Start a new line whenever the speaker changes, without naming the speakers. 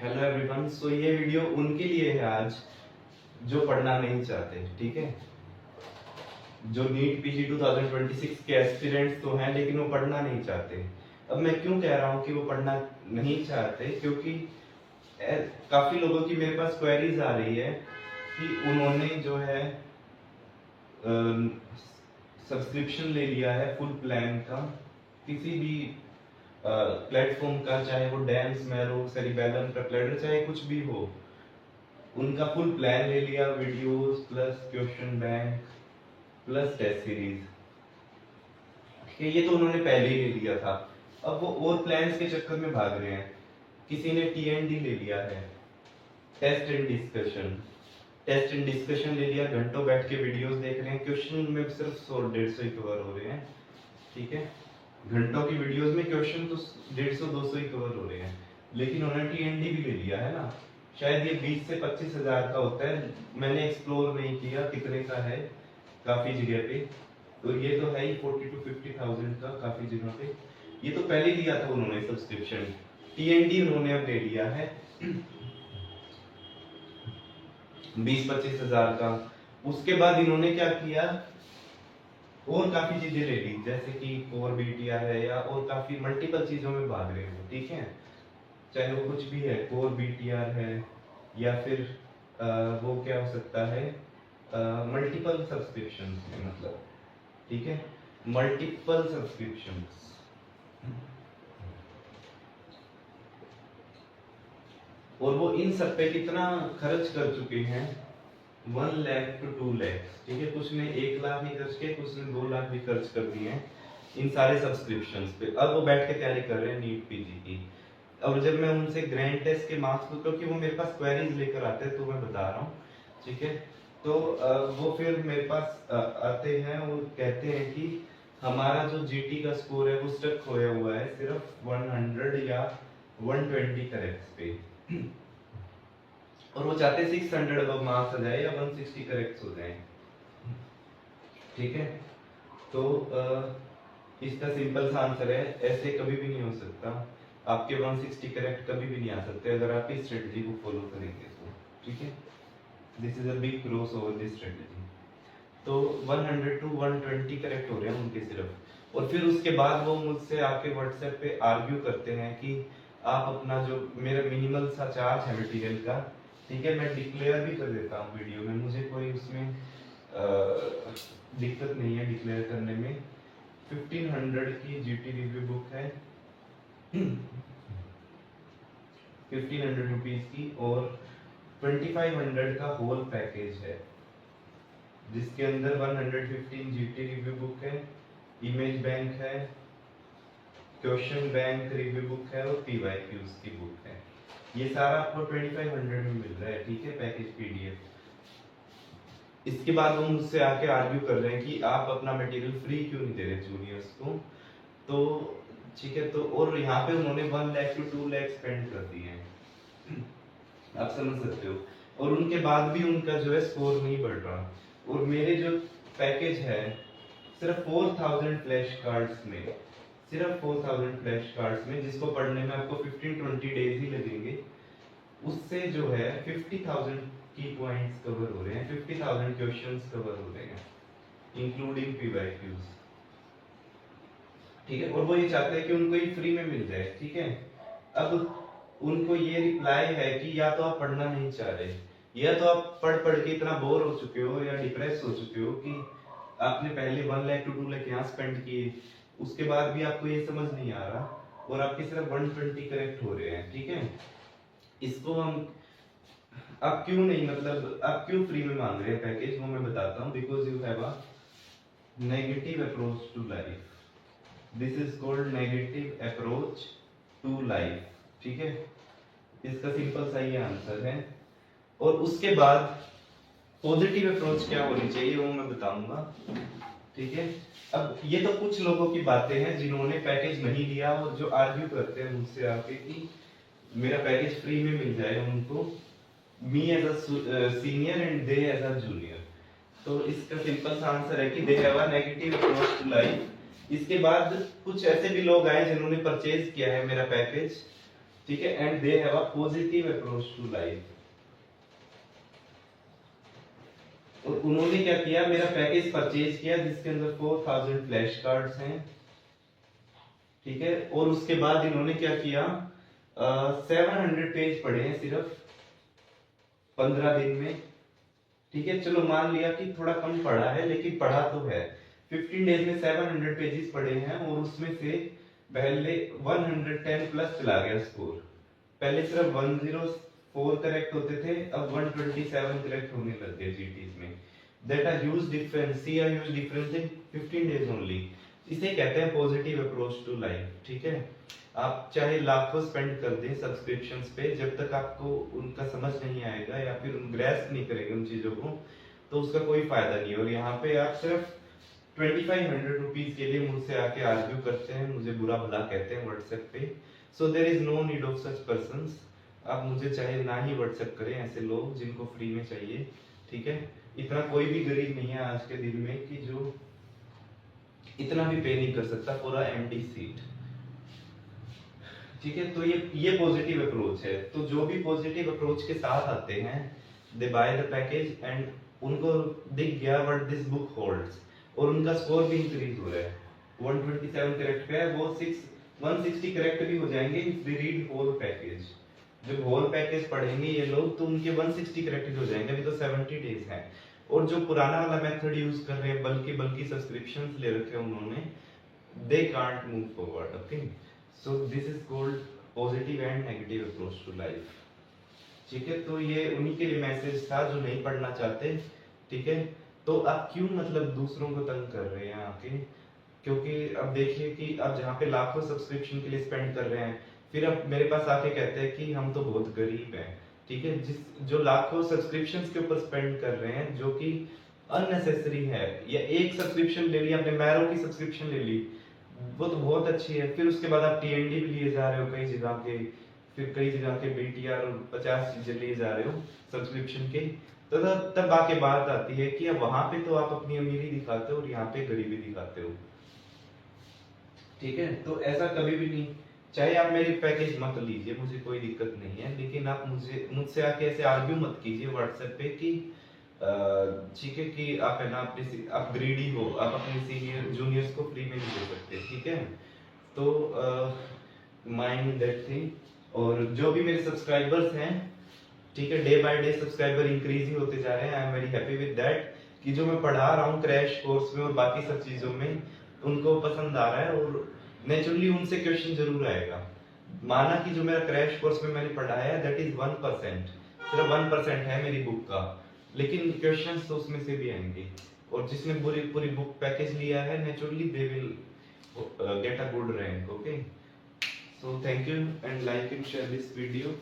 Hello everyone. सो ये video उनके लिए है आज जो पढ़ना नहीं चाहते, ठीक है। जो नीट पीजी 2026 के एस्पिरेंट्स तो हैं लेकिन वो पढ़ना नहीं चाहते। अब मैं क्यों कह रहा हूँ कि वो पढ़ना नहीं चाहते, क्योंकि काफी लोगों की मेरे पास क्वेरीज आ रही है कि उन्होंने जो है सब्सक्रिप्शन ले लिया है फुल प्लान का किसी भी प्लेटफॉर्म का, चाहे वो डांस, मैरो, सेरिबेलम, पेप्लेडर, चाहे कुछ भी हो। उनका फुल प्लान ले लिया, videos plus question bank plus test series, ठीक है। ये तो उन्होंने पहले ही ले लिया था। अब वो और प्लान्स के चक्कर में भाग रहे हैं। किसी ने टीएनडी ले लिया है, test and discussion. Test and discussion ले लिया, घंटों बैठ के वीडियोस देख रहे हैं, क्वेश्चन में सिर्फ 100-150 ही कवर हो रहे हैं, ठीक है। घंटों की वीडियोस में क्वेश्चन तो 150-200 ही कवर हो रहे हैं, लेकिन उन्होंने टीएनडी भी ले लिया है ना। शायद ये 20 से 25 हजार का होता है। मैंने एक्सप्लोर नहीं किया कितने का है काफी जगह पे, तो ये तो है ही 40 to 50,000 का काफी जगह पे। ये तो पहले लिया था उन्होंने सब्सक्रिप्शन। टीएनडी उन्होंने अब ले लिया है 20-25 हजार का। उसके बाद इन्होंने क्या किया, और काफी चीजें ले ली, जैसे कि कोर बीटीआर है या और काफी मल्टीपल चीजों में भाग रहे हो, ठीक है। चाहे वो कुछ भी है, कोर बीटीआर है या फिर वो क्या हो सकता है, मल्टीपल सब्सक्रिप्शन मतलब, ठीक है, मल्टीपल सब्सक्रिप्शन। और वो इन सब पे कितना खर्च कर चुके हैं, 1 लाख to 2 लाख, ठीक है। कुछ ने 1 लाख भी खर्च किए, कुछ ने 2 लाख भी खर्च कर दिए हैं इन सारे सब्सक्रिप्शंस पे। अब वो बैठ के तैयारी कर रहे हैं नीट पीजी की। अब जब मैं उनसे ग्रैंड टेस्ट के मार्क्स को, क्योंकि वो मेरे पास क्वेरीज लेकर आते हैं तो मैं बता रहा हूँ, ठीक है। तो वो फिर मेरे पास आते हैं और कहते हैं कि हमारा जो जीटी का स्कोर है वो स्टक खोया हुआ है सिर्फ 100 या 120 करेक्ट पे, और वो चाहते 600 अब मार्क्स आ जाए या 160 करेक्ट हो जाए, ठीक है। तो इसका सिंपल सा आंसर है, ऐसे कभी भी नहीं हो सकता। आपके 160 करेक्ट कभी भी नहीं आ सकते अगर आप इस स्ट्रेटजी को फॉलो करेंगे तो, ठीक है। This is a big cross over this strategy. तो 100 to 120 करेक्ट हो रहे हैं उनके सिर्फ, और फिर उसके बाद वो मुझसे आके व्हाट्सएप पे आर्ग्यू करते हैं कि आप अपना जो मेरा मिनिमल सा चार्ज है मटेरियल का, ठीक है, मैं डिक्लेयर भी कर देता हूँ वीडियो में, मुझे कोई उसमें दिक्कत नहीं है डिक्लेयर करने में। 1500 की जीटी रिव्यू बुक है 1500 रुपीज की, और 2500 का होल पैकेज है जिसके अंदर 115 जीटी रिव्यू बुक है, इमेज बैंक है, क्वेश्चन बैंक रिव्यू बुक है और पीवाईक्यूज की बुक है। ये सारा आपको 2500 में मिल रहा है, ठीक है, पैकेज पीडीएफ। इसके बाद वो मुझसे आके आर्ग्यू कर रहे हैं कि आप अपना मटेरियल फ्री क्यों नहीं दे रहे जूनियर्स को, तो ठीक है। तो और यहाँ पे उन्होंने 1 लाख to 2 लाख स्पेंड कर दिए हैं, आप समझ सकते हो। और उनके बाद भी उनका जो है स्कोर नहीं बढ़ रहा। और मेरे जो पैकेज है सिर्फ 4000 फ्लैश कार्ड्स में, सिर्फ 4000 फ्लैश कार्ड्स में, जिसको पढ़ने में आपको 15-20 डेज ही लगेंगे, उससे जो है 50,000 की पॉइंट्स कवर हो रहे हैं, 50,000 क्वेश्चंस कवर हो रहे हैं इंक्लूडिंग पीवाईक्यूज, ठीक है। और वो ये चाहते हैं कि उनको ये फ्री में मिल जाए, ठीक है। अब उनको ये रिप्लाई है कि या तो आप पढ़ना नहीं चाह रहे, या तो आप पढ़ पढ़ के इतना बोर हो चुके हो या डिप्रेस हो चुके हो कि आपने पहले 1 लाख to 2 लाख यहाँ स्पेंड किए, उसके बाद भी आपको ये समझ नहीं आ रहा और आपके सिर्फ 120 करेक्ट हो रहे हैं, ठीक है। इसको हम, आप क्यों नहीं, मतलब आप क्यों फ्री में मांग रहे हैं पैकेज, वो मैं बताता हूँ। Because you have a negative approach to life, this is called negative approach to life, ठीक है। इसका सिंपल सा ये आंसर है। और उसके बाद पॉजिटिव अप्रोच क्या होनी चाहिए वो मैं बताऊंगा, ठीक है। अब ये तो कुछ लोगों की बातें हैं जिन्होंने पैकेज नहीं लिया और जो आर्ग्यू करते हैं मुझसे आके कि मेरा पैकेज फ्री में मिल जाए उनको, me as a senior and they as a junior. तो इसका सिंपल सा आंसर है कि they have a negative approach to life. इसके बाद कुछ ऐसे भी लोग आए जिन्होंने परचेज किया है मेरा पैकेज, ठीक है, and they have a positive approach to life. और उन्होंने क्या किया, मेरा पैकेज परचेज किया जिसके अंदर 4000 फ्लैश कार्ड्स हैं, ठीक है। और उसके बाद इन्होंने क्या किया, 700 पेज पढ़े हैं सिर्फ 15 दिन में, ठीक है। चलो मान लिया कि थोड़ा कम पढ़ा है, लेकिन पढ़ा तो है। 15 डेज में 700 पेजेस पढ़े हैं, और उसमें से पहले 110 प्लस चला गया स्कोर। पहले सिर्फ 104 करेक्ट होते थे, अब 127 करेक्ट होने लग गए जीटीज में। That are huge difference, see are huge difference in 15 days only. इसे कहते हैं पॉजिटिव अप्रोच टू लाइफ, ठीक है। आप चाहे लाखों स्पेंड कर दें सब्सक्रिप्शंस पे, जब तक आपको उनका समझ नहीं आएगा या फिर ग्रैस्प नहीं करेंगे उन चीजों को, तो उसका कोई फायदा नहीं। और यहाँ पे आप सिर्फ 2500 रुपीज के लिए मुझसे आके आर्ग्यू करते हैं, मुझे बुरा भला कहते हैं व्हाट्सएप पे। So there is no need of such persons. आप मुझे चाहे ना ही व्हाट्सएप करें ऐसे लोग जिनको फ्री में चाहिए, ठीक है। इतना कोई भी गरीब नहीं है आज के दिन में कि जो इतना भी पे नहीं कर सकता पूरा एम्प्टी सीट, ठीक है। तो ये पॉजिटिव अप्रोच है। तो जो भी पॉजिटिव अप्रोच के साथ आते हैं, दे बाय द पैकेज, एंड उनको दिख गया व्हाट दिस बुक होल्ड्स, और उनका स्कोर भी इंक्रीज हो रहा है। 127 करेक्ट पे है, वो 160 करेक्ट भी हो जाएंगे if they read whole package. जब होल पैकेज पढ़ेंगे ये लोग, तो उनके 160 करेक्ट हो जाएंगे। अभी तो 70 डेज हैं। और जो पुराना वाला मेथड यूज कर रहे हैं, बल्कि सब्सक्रिप्शंस ले रखे हैं उन्होंने, they can't move forward, okay? So this is called positive and negative approach to life, ठीक है। तो ये उन्हीं के लिए मैसेज था जो नहीं पढ़ना चाहते, ठीक है। तो आप क्यों मतलब दूसरों को तंग कर रहे हैं आके, क्योंकि अब देखिए कि अब जहाँ पे लाखों सब्सक्रिप्शन के लिए स्पेंड कर रहे हैं, फिर अब मेरे पास आके कहते हैं कि हम तो बहुत गरीब हैं, ठीक है। जो लाखों सब्सक्रिप्शंस के ऊपर स्पेंड कर रहे हैं, जो कि अननेसेसरी है, या एक सब्सक्रिप्शन ले ली आपने, मैरो की सब्सक्रिप्शन ले ली, वो तो बहुत अच्छी है, फिर उसके बाद आप टीएनडी भी लिए जा रहे हो कई जगह के, फिर कई जगह के बीटीआर और 50 चीजें लिए जा रहे हो सब्सक्रिप्शन के, तो तब आके बात आती है कि अब वहां पे तो आप अपनी अमीरी दिखाते हो और यहाँ पे गरीबी दिखाते हो, ठीक है। तो ऐसा कभी भी नहीं। चाहे आप मेरी पैकेज मत लीजिए, मुझे कोई दिक्कत नहीं है, लेकिन आप मुझसे आके ऐसे आर्ग्यू मत कीजिए व्हाट्सएप पे कि ठीक है कि आप है ना अपने आप ग्रीडी हो, आप अपने सीनियर जूनियर्स को फ्री में नहीं दे सकते, ठीक है। तो माइंड दैट थिंग। और जो भी मेरे सब्सक्राइबर्स हैं, ठीक है, day by day subscriber increasing होते जा रहे हैं। I am very happy with that कि जो मैं पढ़ा रहा हूँ क्रैश कोर्स में और बाकी सब चीजों में, उनको पसंद आ रहा है, और नेचुरली उनसे क्वेश्चन जरूर आएगा। माना कि जो मेरा क्रैश कोर्स में मैंने पढ़ाया है दैट इज 1%, सिर्फ 1% है मेरी बुक का, लेकिन क्वेश्चंस तो उसमें से भी आएंगे। और जिसने पूरी बुक पैकेज लिया है, naturally they will get a good rank, okay. So thank you and like and share this video.